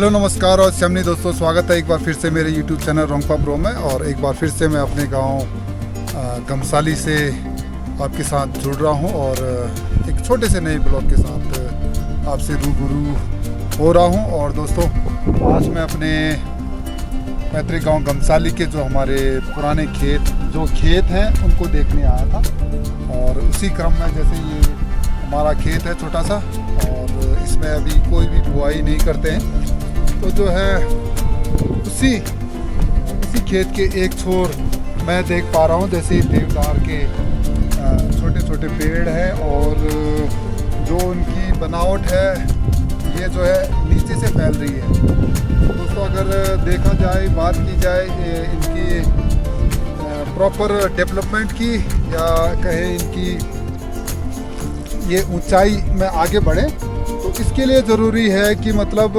Hello नमस्कार और शमनी दोस्तों, स्वागत है एक बार फिर से मेरे YouTube चैनल रोंगपा प्रो में। और एक बार फिर से मैं अपने गांव गमसाली से आपके साथ जुड़ रहा हूं और एक छोटे से नए ब्लॉग के साथ आपसे रूबरू हो रहा हूं। और दोस्तों, आज मैं अपने पैतृक गांव गमसाली के जो हमारे पुराने खेत हैं उनको देखने आया था। और उसी क्रम में, जैसे ये हमारा खेत है छोटा सा और इसमें अभी कोई भी बुआई नहीं करते हैं, तो जो है उसी खेत के एक छोर मैं देख पा रहा हूँ जैसे देवदार के छोटे छोटे पेड़ हैं। और जो उनकी बनावट है ये जो है नीचे से फैल रही है। दोस्तों, अगर देखा जाए, बात की जाए इनकी प्रॉपर डेवलपमेंट की, या कहें इनकी ये ऊंचाई में आगे बढ़े, तो इसके लिए ज़रूरी है कि मतलब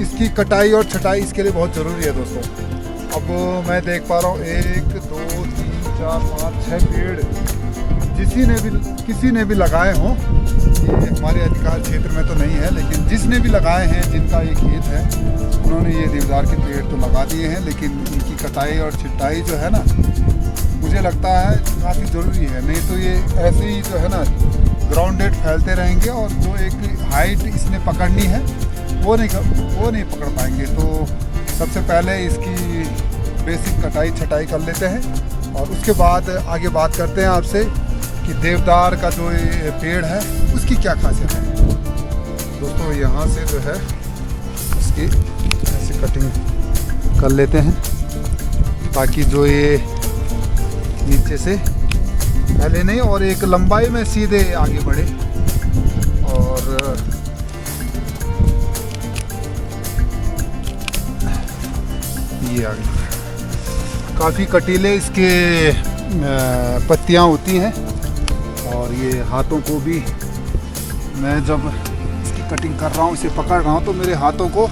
इसकी कटाई और छटाई इसके लिए बहुत ज़रूरी है। दोस्तों, अब मैं देख पा रहा हूँ 1 2 3 4 5 6 पेड़ किसी ने भी लगाए हों। ये हमारे अधिकार क्षेत्र में तो नहीं है, लेकिन जिसने भी लगाए हैं, जिनका ये खेत है, उन्होंने ये देवदार के पेड़ तो लगा दिए हैं। लेकिन इनकी कटाई और छटाई जो है ना, मुझे लगता है काफ़ी ज़रूरी है। नहीं तो ये ऐसे ही जो है ना ग्राउंडेड फैलते रहेंगे और जो एक हाइट इसने पकड़नी है वो नहीं पकड़ पाएंगे। तो सबसे पहले इसकी बेसिक कटाई छटाई कर लेते हैं और उसके बाद आगे बात करते हैं आपसे कि देवदार का जो ये पेड़ है उसकी क्या खासियत है। दोस्तों, यहाँ से जो है इसकी ऐसे कटिंग कर लेते हैं ताकि जो ये नीचे से पहले नहीं और एक लंबाई में सीधे आगे बढ़े। और ये आगे काफ़ी कटीले इसके पत्तियां होती हैं। और ये हाथों को भी, मैं जब इसकी कटिंग कर रहा हूँ, इसे पकड़ रहा हूँ, तो मेरे हाथों को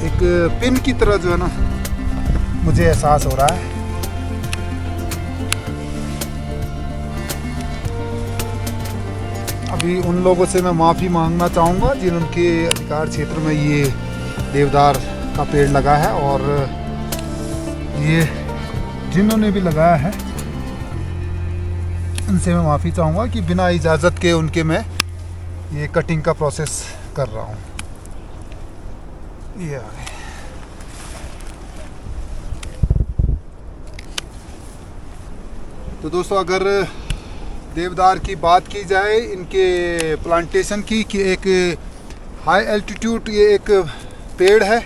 एक पिन की तरह जो है ना मुझे एहसास हो रहा है। अभी उन लोगों से मैं माफ़ी मांगना चाहूँगा जिनके अधिकार क्षेत्र में ये देवदार का पेड़ लगा है, और ये जिन्होंने भी लगाया है उनसे मैं माफ़ी चाहूँगा कि बिना इजाज़त के उनके मैं ये कटिंग का प्रोसेस कर रहा हूँ। ये तो दोस्तों, अगर देवदार की बात की जाए, इनके प्लांटेशन की, कि एक हाई एल्टीट्यूड ये एक पेड़ है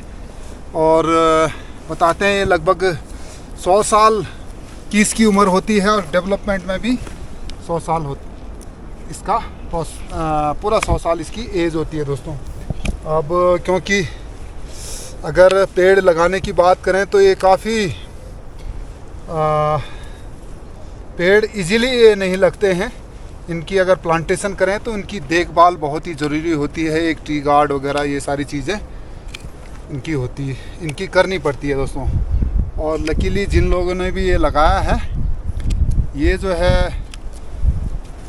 और बताते हैं ये लगभग 100 साल की इसकी उम्र होती है और डेवलपमेंट में भी 100 साल इसका पूरा 100 साल इसकी एज होती है। दोस्तों, अब क्योंकि अगर पेड़ लगाने की बात करें तो ये काफ़ी पेड़ इजीली नहीं लगते हैं। इनकी अगर प्लांटेशन करें तो इनकी देखभाल बहुत ही ज़रूरी होती है। एक ट्री गार्ड वगैरह ये सारी चीज़ें इनकी करनी पड़ती है दोस्तों। और लकीली जिन लोगों ने भी ये लगाया है, ये जो है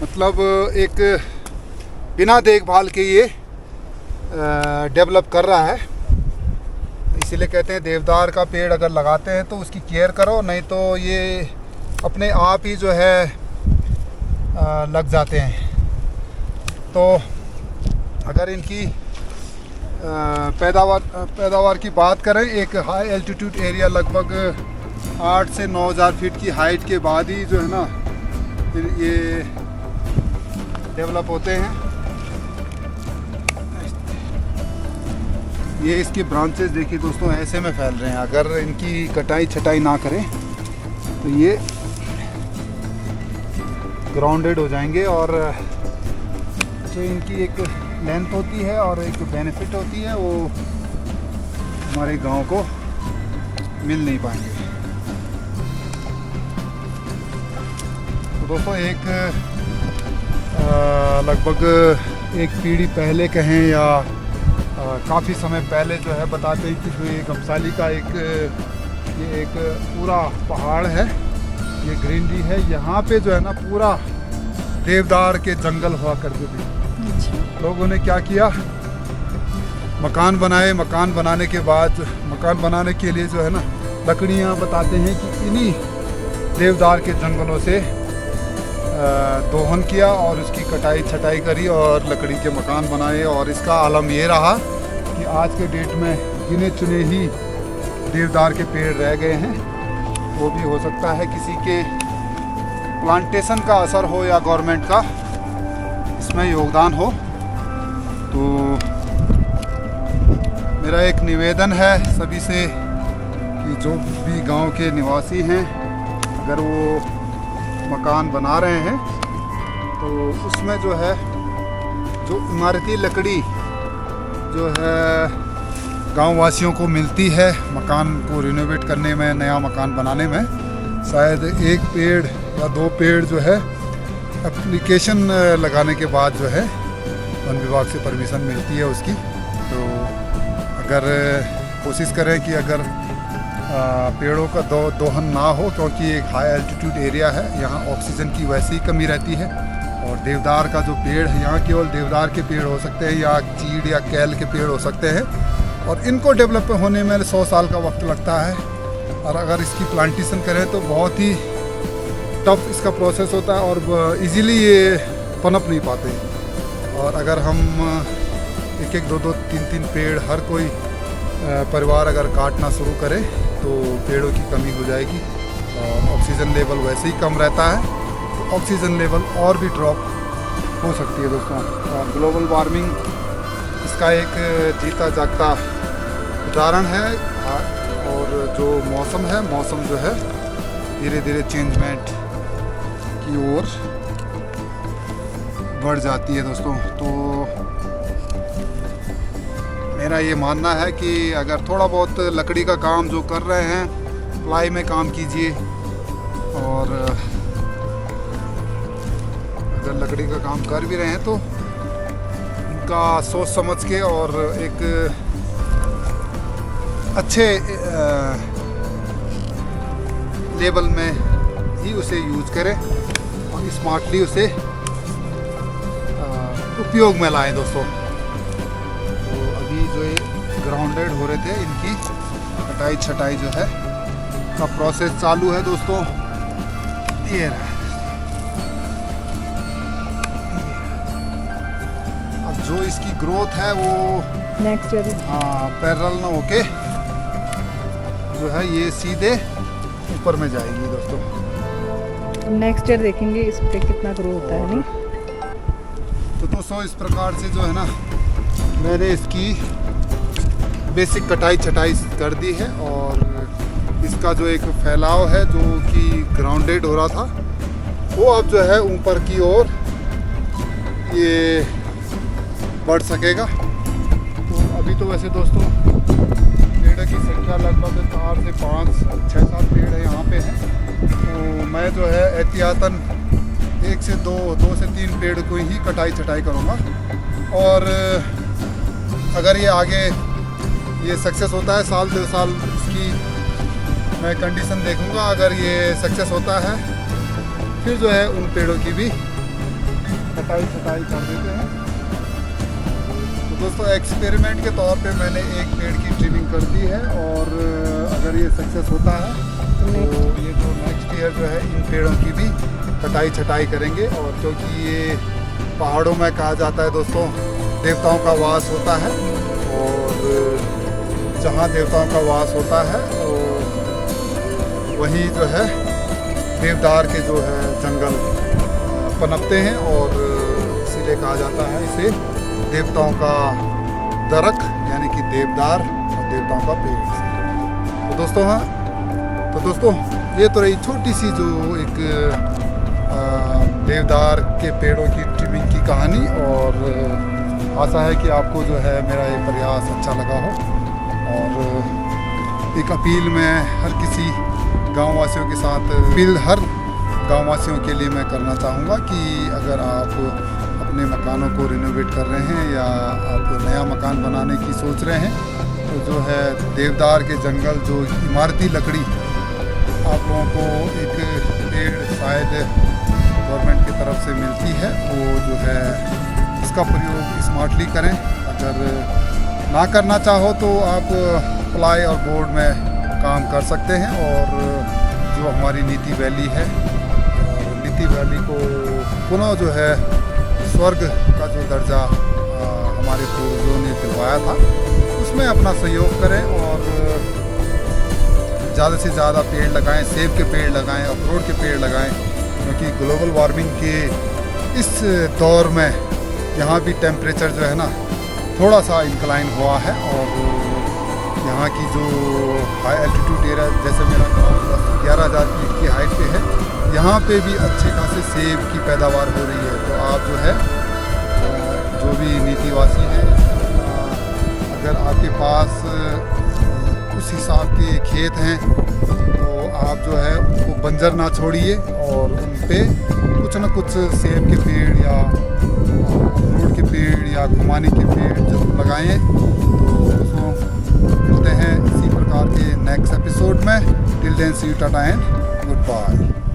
मतलब एक बिना देखभाल के ये डेवलप कर रहा है। इसीलिए कहते हैं देवदार का पेड़ अगर लगाते हैं तो उसकी केयर करो, नहीं तो ये अपने आप ही जो है लग जाते हैं। तो अगर इनकी पैदावार की बात करें, एक हाई एल्टीट्यूड एरिया लगभग 8 से 9,000 फीट की हाइट के बाद ही जो है ना फिर ये डेवलप होते हैं। ये इसके ब्रांचेस देखिए दोस्तों, ऐसे में फैल रहे हैं। अगर इनकी कटाई छटाई ना करें तो ये ग्राउंडेड हो जाएंगे और जो इनकी एक लेंथ होती है और एक बेनिफिट होती है वो हमारे गांव को मिल नहीं पाएंगे। तो दोस्तों, एक लगभग एक पीढ़ी पहले कहें या काफ़ी समय पहले जो है बताते हैं कि जो ये गमसाली का ये एक पूरा पहाड़ है, ये ग्रीनरी है, यहाँ पे जो है ना पूरा देवदार के जंगल हुआ करते थे। लोगों ने क्या किया, मकान बनाए। मकान बनाने के बाद मकान बनाने के लिए जो है ना लकड़ियाँ बताते हैं कि इन्हीं देवदार के जंगलों से दोहन किया और उसकी कटाई छटाई करी और लकड़ी के मकान बनाए। और इसका आलम ये रहा कि आज के डेट में गिने चुने ही देवदार के पेड़ रह गए हैं। वो भी हो सकता है किसी के प्लांटेशन का असर हो या गवर्नमेंट का इसमें योगदान हो। तो मेरा एक निवेदन है सभी से कि जो भी गांव के निवासी हैं अगर वो मकान बना रहे हैं तो उसमें जो है जो इमारती लकड़ी जो है गांव वासियों को मिलती है मकान को रिनोवेट करने में, नया मकान बनाने में, शायद एक पेड़ या 2 पेड़ जो है एप्लीकेशन लगाने के बाद जो है वन विभाग से परमिशन मिलती है उसकी। तो अगर कोशिश करें कि अगर पेड़ों का दोहन ना हो, क्योंकि एक हाई एल्टीट्यूड एरिया है, यहाँ ऑक्सीजन की वैसे ही कमी रहती है। और देवदार का जो पेड़ है यहाँ केवल देवदार के पेड़ हो सकते हैं या चीड़ या कैल के पेड़ हो सकते हैं और इनको डेवलप होने में 100 साल का वक्त लगता है। और अगर इसकी प्लांटेशन करें तो बहुत ही टफ इसका प्रोसेस होता है और इजीली ये पनप नहीं पाते। और अगर हम 1-1, 2-2, 3-3 पेड़ हर कोई परिवार अगर काटना शुरू करे तो पेड़ों की कमी हो जाएगी और ऑक्सीजन लेवल वैसे ही कम रहता है, तो ऑक्सीजन लेवल और भी ड्रॉप हो सकती है दोस्तों। और ग्लोबल वार्मिंग इसका एक जीता जागता उदाहरण है। और जो मौसम है, मौसम जो है धीरे धीरे चेंजमेंट की ओर बढ़ जाती है दोस्तों। तो मेरा ये मानना है कि अगर थोड़ा बहुत लकड़ी का काम जो कर रहे हैं प्लाई में काम कीजिए और अगर लकड़ी का काम कर भी रहे हैं तो उनका सोच समझ के और एक अच्छे लेवल में ही उसे यूज करें और स्मार्टली उसे उपयोग में लाएं दोस्तों। जो ये ग्राउंडेड हो रहे थे इनकी कटाई छटाई जो है का प्रोसेस चालू है दोस्तों। ये अब जो इसकी ग्रोथ है वो नेक्स्ट ईयर पैरेलल ना होके जो है ये सीधे ऊपर में जाएगी दोस्तों। नेक्स्ट ईयर देखेंगे इस पे कितना ग्रो होता है। नहीं तो दोस्तों इस प्रकार से जो है ना मैंने इसकी बेसिक कटाई छटाई कर दी है और इसका जो एक फैलाव है जो कि ग्राउंडेड हो रहा था वो अब जो है ऊपर की ओर ये बढ़ सकेगा। तो अभी तो वैसे दोस्तों पेड़ की संख्या लगभग 4 से 5, 6-7 पेड़ है यहाँ पे हैं। तो मैं जो है एहतियातन 1 से 2 से 3 पेड़ को ही कटाई छटाई करूँगा। और अगर ये आगे ये सक्सेस होता है 1-2 साल इसकी मैं कंडीशन देखूंगा। अगर ये सक्सेस होता है फिर जो है उन पेड़ों की भी कटाई छटाई कर देते हैं। तो दोस्तों एक्सपेरिमेंट के तौर पे मैंने एक पेड़ की ट्रिमिंग कर दी है और अगर ये सक्सेस होता है तो ये जो नेक्स्ट ईयर जो है इन पेड़ों की भी कटाई छटाई करेंगे। और क्योंकि ये पहाड़ों में कहा जाता है दोस्तों देवताओं का वास होता है और जहाँ देवताओं का वास होता है तो वहीं जो है देवदार के जो है जंगल पनपते हैं और इसीलिए कहा जाता है इसे देवताओं का दरख यानी कि देवदार और देवताओं का पेड़। तो दोस्तों ये तो रही छोटी सी जो एक देवदार के पेड़ों की ट्रिमिंग की कहानी। और आशा है कि आपको जो है मेरा ये प्रयास अच्छा लगा हो। और एक अपील मैं हर किसी गाँव वासियों के साथ हर गाँव वासियों के लिए मैं करना चाहूँगा कि अगर आप अपने मकानों को रिनोवेट कर रहे हैं या आप नया मकान बनाने की सोच रहे हैं तो जो है देवदार के जंगल जो इमारती लकड़ी आप लोगों को एक पेड़ शायद गवर्नमेंट की तरफ से मिलती है वो जो है इसका प्रयोग स्मार्टली करें। अगर ना करना चाहो तो आप प्लाई और बोर्ड में काम कर सकते हैं। और जो हमारी नीति वैली है, नीति वैली को पुनः जो है स्वर्ग का जो दर्जा हमारे पूर्वजों ने दिलवाया था, उसमें अपना सहयोग करें और ज़्यादा से ज़्यादा पेड़ लगाएं, सेब के पेड़ लगाएं, अखरोट के पेड़ लगाएं, क्योंकि ग्लोबल वार्मिंग के इस दौर में यहाँ भी टेम्परेचर जो है ना थोड़ा सा इंक्लाइन हुआ है। और यहाँ की जो हाई एल्टीट्यूड एरिया, जैसे मेरा गाँव 11,000 फीट की हाइट पे है, यहाँ पे भी अच्छे खासे सेब की पैदावार हो रही है। तो आप जो है जो भी नीतिवासी हैं, अगर आपके पास उस हिसाब के खेत हैं तो आप जो है उनको बंजर ना छोड़िए और उन पे कुछ न कुछ सेब के पेड़ या अखरोट के पेड़ या खुमानी के पेड़ जरूर लगाएं। तो दोस्तों मिलते हैं इसी प्रकार के नेक्स्ट एपिसोड में। Till then see you, tata and good bye.